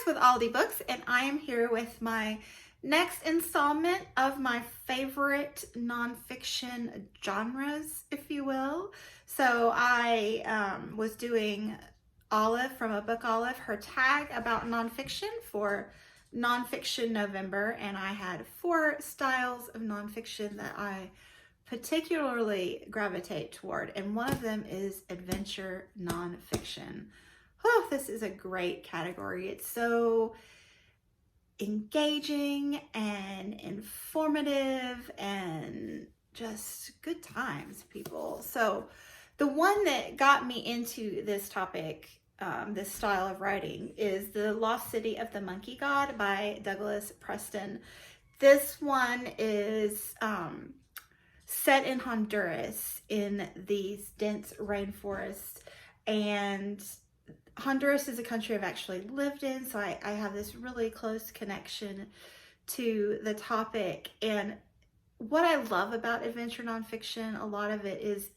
with Aldi Books, and I am here with my next installment of my favorite nonfiction genres, if you will. So I was doing Olive from a book Olive, her tag about nonfiction for Nonfiction November, and I had 4 styles of nonfiction that I particularly gravitate toward, and one of them is adventure nonfiction. Oh, this is a great category. It's so engaging and informative and just good times, people. So the one that got me into this topic, this style of writing, is The Lost City of the Monkey God by Douglas Preston. This one is set in Honduras in these dense rainforests, and Honduras is a country I've actually lived in, so I have this really close connection to the topic. And what I love about adventure nonfiction, a lot of it is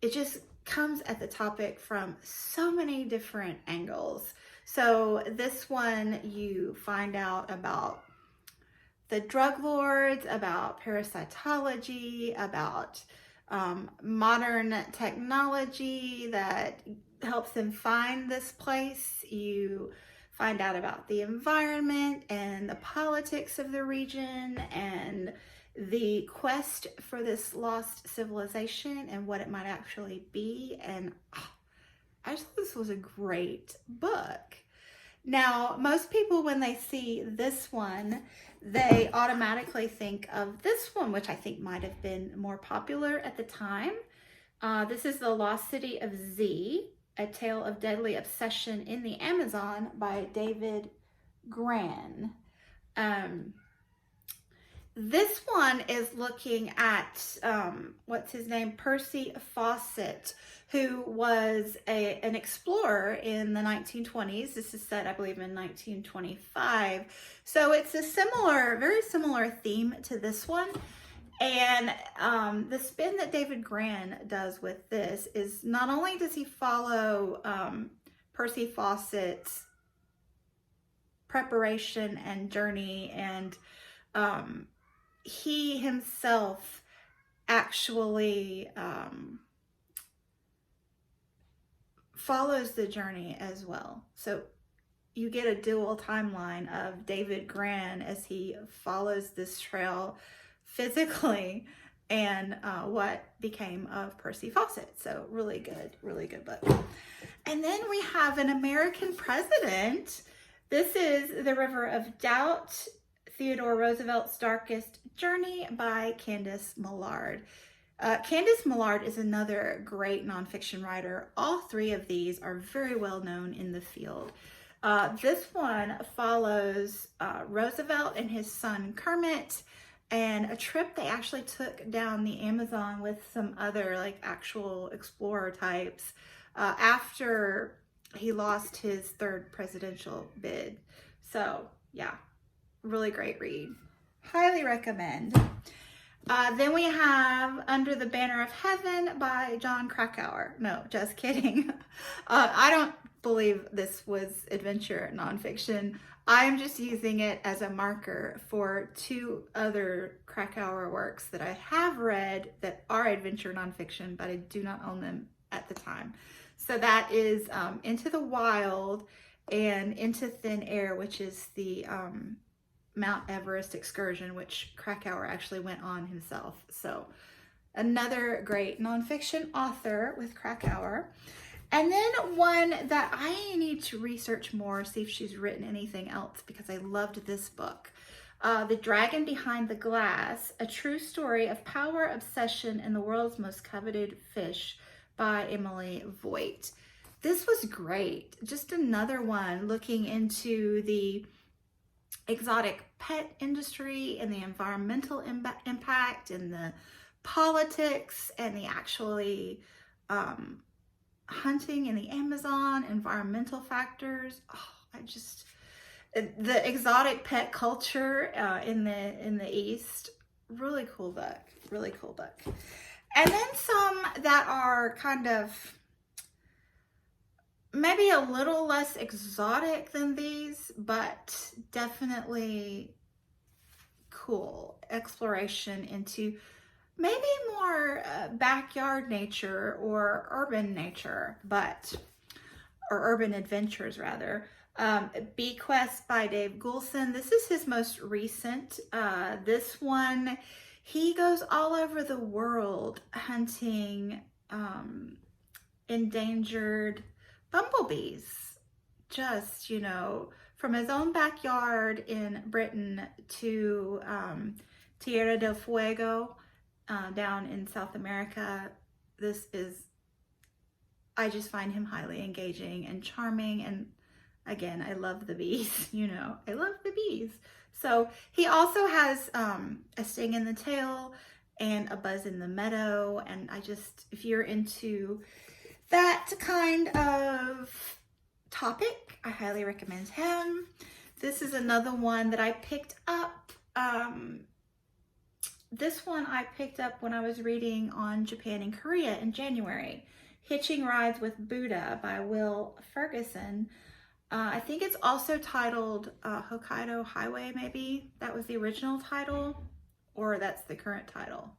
it just comes at the topic from so many different angles. So this one, you find out about the drug lords, about parasitology, about modern technology that helps them find this place. You find out about the environment and the politics of the region and the quest for this lost civilization and what it might actually be. And I just thought this was a great book. Now, most people, when they see this one, they automatically think of this one, which I think might have been more popular at the time. This is The Lost City of Z, A Tale of Deadly Obsession in the Amazon by David Gran. This one is looking at, what's his name? Percy Fawcett, who was an explorer in the 1920s. This is set, I believe, in 1925. So it's a very similar theme to this one. And the spin that David Gran does with this is not only does he follow Percy Fawcett's preparation and journey, and he himself actually follows the journey as well. So you get a dual timeline of David Gran as he follows this trail physically and what became of Percy Fawcett. So really good book. And then we have An American President. This is The River of Doubt, Theodore Roosevelt's Darkest Journey by Candace Millard. Candace Millard is another great nonfiction writer. All 3 of these are very well known in the field. This one follows Roosevelt and his son Kermit, and a trip they actually took down the Amazon with some other actual explorer types after he lost his 3rd presidential bid. So yeah, really great read. Highly recommend. Then we have Under the Banner of Heaven by Jon Krakauer. No, just kidding. I don't believe this was adventure nonfiction. I'm just using it as a marker for 2 other Krakauer works that I have read that are adventure nonfiction, but I do not own them at the time. So that is Into the Wild and Into Thin Air, which is the Mount Everest excursion, which Krakauer actually went on himself. So another great nonfiction author with Krakauer. And then one that I need to research more, see if she's written anything else, because I loved this book. The Dragon Behind the Glass, A True Story of Power, Obsession, and the World's Most Coveted Fish by Emily Voigt. This was great. Just another one looking into the exotic pet industry and the environmental impact and the politics and the actually hunting in the Amazon, environmental factors. The exotic pet culture in the East. Really cool book. And then some that are kind of maybe a little less exotic than these, but definitely cool exploration into maybe more backyard nature or urban nature, or urban adventures rather. Bequest by Dave Goulson. This is his most recent. This one, he goes all over the world hunting endangered bumblebees. Just, from his own backyard in Britain to Tierra del Fuego down in South America. I just find him highly engaging and charming. And again, I love the bees, I love the bees. So he also has a sting in the tail and a buzz in the meadow. And if you're into that kind of topic, I highly recommend him. This is another one that I picked up. This one I picked up when I was reading on Japan and Korea in January. Hitching Rides with Buddha by Will Ferguson. I think it's also titled Hokkaido Highway, maybe. That was the original title, or that's the current title.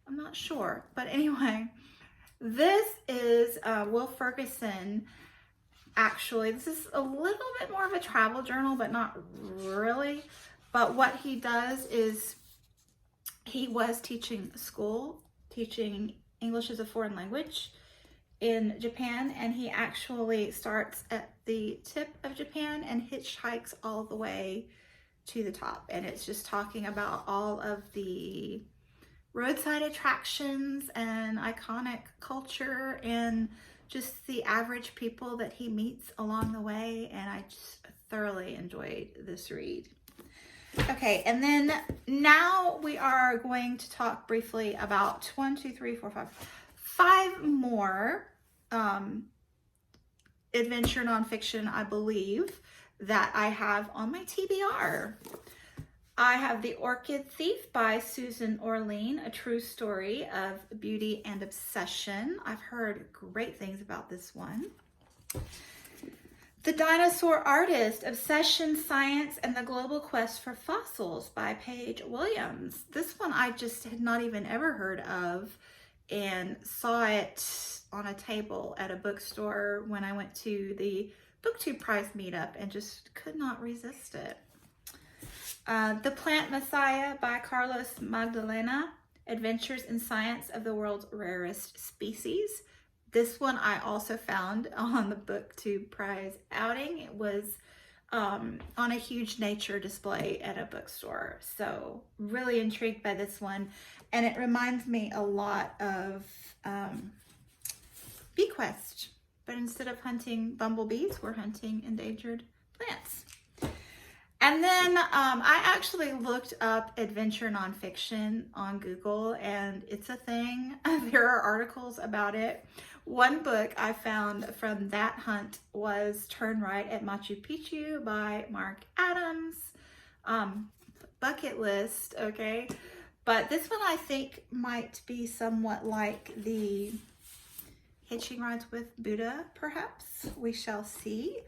I'm not sure. But anyway, this is Will Ferguson. Actually, this is a little bit more of a travel journal, but not really. But what he does is he was teaching English as a foreign language in Japan, and he actually starts at the tip of Japan and hitchhikes all the way to the top. And it's just talking about all of the roadside attractions and iconic culture and just the average people that he meets along the way. And I just thoroughly enjoyed this read. Okay, and then now we are going to talk briefly about 5 more adventure nonfiction, I believe, that I have on my TBR. I have The Orchid Thief by Susan Orlean, a true story of beauty and obsession. I've heard great things about this one. The Dinosaur Artist, Obsession, Science, and the Global Quest for Fossils by Paige Williams. This one I just had not even ever heard of and saw it on a table at a bookstore when I went to the BookTube Prize meetup and just could not resist it. The Plant Messiah by Carlos Magdalena, Adventures in Science of the World's Rarest Species. This one I also found on the BookTube Prize outing. It was on a huge nature display at a bookstore. So really intrigued by this one. And it reminds me a lot of Bequest. But instead of hunting bumblebees, we're hunting endangered plants. And then I actually looked up adventure nonfiction on Google, and it's a thing. There are articles about it. One book I found from that hunt was Turn Right at Machu Picchu by Mark Adams. Bucket list, okay? But this one I think might be somewhat like the Hitching Rides with Buddha, perhaps. We shall see.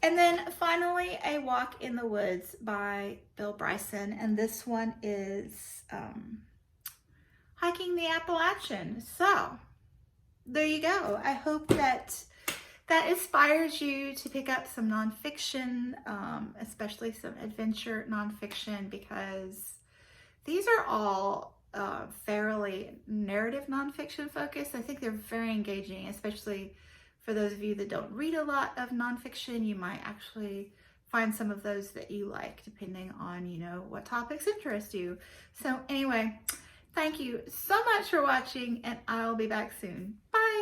And then finally, A Walk in the Woods by Bill Bryson. And this one is hiking the Appalachian. So there you go. I hope that inspires you to pick up some nonfiction, especially some adventure nonfiction, because these are all fairly narrative nonfiction focused. I think they're very engaging, especially for those of you that don't read a lot of nonfiction. You might actually find some of those that you like, depending on, what topics interest you. So anyway, thank you so much for watching, and I'll be back soon. Bye.